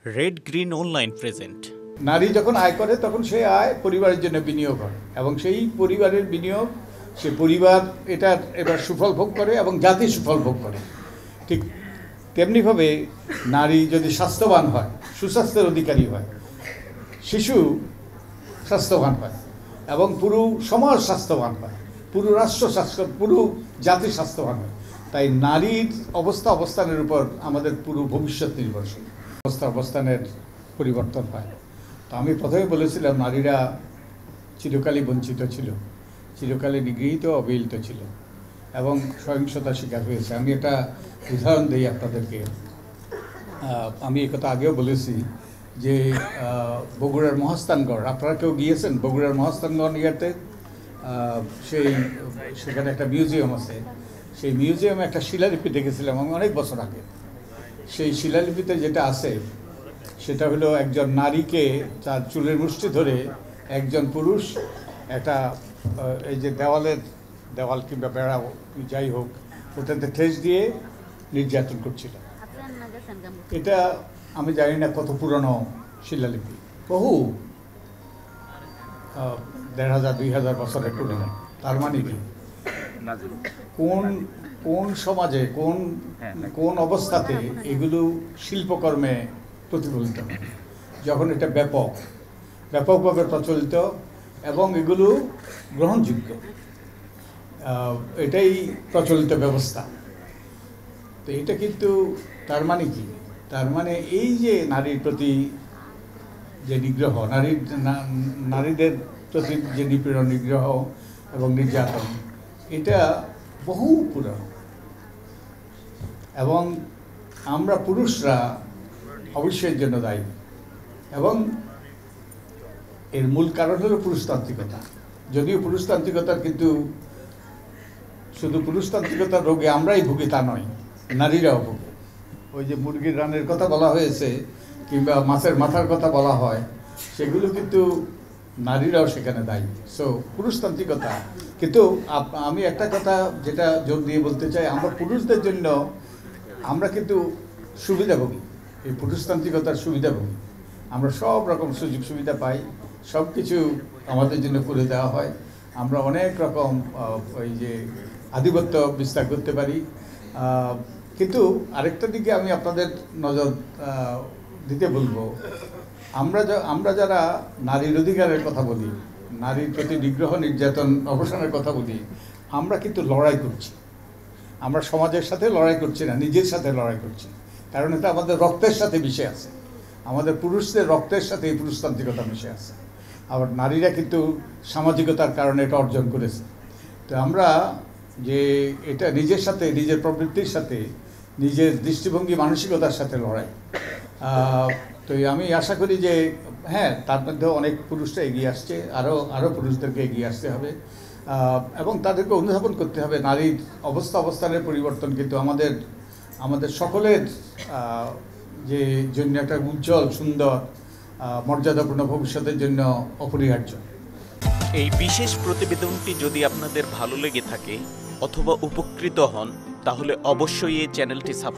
Red green online present. নারী যখন আয় করে তখন সে আয় পরিবারের জন্য বিনিয়োগ হয় এবং সেই পরিবারের বিনিয়োগ সে পরিবার এবার সুফল ভোগ করে এবং জাতি সুফল ভোগ করে। ঠিক তেমনিভাবে নারী যদি স্বাস্থ্যবান হয়, সুস্বাস্থ্যের অধিকারী হয়, শিশু স্বাস্থ্যবান হয় এবং পুরো সমাজ স্বাস্থ্যবান হয়, পুরো রাষ্ট্র পুরো জাতি স্বাস্থ্যবান হয়। তাই নারীর অবস্থানের উপর আমাদের পুরো ভবিষ্যৎ নির্ভরশীল। অবস্থানের পরিবর্তন হয়। তো আমি প্রথমে বলেছিলাম নারীরা চিরকালই বঞ্চিত ছিল, চিরকালই নিগৃহীত অবহেলিত ছিল এবং সহিংসতার শিকার হয়েছে। আমি একটা উদাহরণ দিই আপনাদেরকে। আমি এই কথা আগেও বলেছি যে বগুড়ার মহাস্থানগড়, আপনারা কেউ গিয়েছেন বগুড়ার মহাস্থানগড় ইয়াতে? সেখানে একটা মিউজিয়াম আছে। সেই মিউজিয়ামে একটা শিলালিপি দেখেছিলাম আমি অনেক বছর আগে। সেই শিলালিপিতে যেটা আছে সেটা হলো একজন নারীকে তার চুলের মুষ্টি ধরে একজন পুরুষ একটা এই যে দেওয়াল কিংবা বেড়া যাই হোক ওটাতে ঠেস দিয়ে নির্যাতন করছিল। এটা আমি জানি না কত পুরনো শিলালিপি, বহু 1500-2000 বছরের পুরনো। তার মানে কি কোন সমাজে কোন অবস্থাতে এগুলো শিল্পকর্মে প্রতিফলিত হয়, যখন এটা ব্যাপকভাবে প্রচলিত এবং এগুলো গ্রহণযোগ্য, এটাই প্রচলিত ব্যবস্থা। তো এটা কিন্তু তার মানে কি? তার মানে এই যে নারীর প্রতি যে নিগ্রহ, নারীদের প্রতি যে নিপীড়ন, নিগ্রহ এবং নির্যাতন, এটা বহু পুরানো। এবং আমরা পুরুষরা অবশ্যই জন্য দায়ী এবং এর মূল কারণ হলো পুরুষতান্ত্রিকতা। যদিও পুরুষতান্ত্রিকতার কিন্তু শুধু পুরুষতান্ত্রিকতার রোগে আমরাই ভুগি তা নয়, নারীরাও ভুগে। ওই যে মুরগির রানের কথা বলা হয়েছে কিংবা মাছের মাথার কথা বলা হয়, সেগুলো কিন্তু নারীরাও সেখানে দায়ী। সো পুরুষতান্ত্রিকতা। কিন্তু আমি একটা কথা যেটা জোর দিয়ে বলতে চাই, আমরা পুরুষদের জন্য আমরা কিন্তু সুবিধাভোগী, এই পুরুষতান্ত্রিকতার সুবিধাভোগী। আমরা সব রকম সুযোগ সুবিধা পাই, সব কিছু আমাদের জন্য করে দেওয়া হয়। আমরা অনেক রকম ওই যে আধিপত্য বিস্তার করতে পারি। কিন্তু আরেকটা দিকে আমি আপনাদের নজর দিতে বলবো, আমরা যারা নারীর অধিকারের কথা বলি, নারীর প্রতি নিগ্রহ নির্যাতন অবসানের কথা বলি, আমরা কিন্তু লড়াই করছি। আমরা সমাজের সাথে লড়াই করছি না, নিজের সাথে লড়াই করছি। কারণ এটা আমাদের রক্তের সাথে মিশে আছে, আমাদের পুরুষদের রক্তের সাথে এই পুরুষতান্ত্রিকতা মিশে আছে। আবার নারীরা কিন্তু সামাজিকতার কারণে এটা অর্জন করেছে। তো আমরা যে এটা নিজের সাথে, নিজের প্রবৃত্তির সাথে, নিজের দৃষ্টিভঙ্গি মানসিকতার সাথে লড়াই। তো আমি আশা করি যে হ্যাঁ, তার মধ্যে অনেক পুরুষরা এগিয়ে আসছে, আরও পুরুষদেরকে এগিয়ে আসতে হবে এবং তাদেরকে অনুধাবন করতে হবে। নারীর অবস্থানের পরিবর্তন কিন্তু আমাদের সকলের যে জন্য একটা উজ্জ্বল, সুন্দর, মর্যাদাপূর্ণ ভবিষ্যতের জন্য অপরিহার্য। এই বিশেষ প্রতিবেদনটি যদি আপনাদের ভালো লেগে থাকে অথবা উপকৃত হন, তাহলে অবশ্যই এই চ্যানেলটি সাবস্ক্রাইব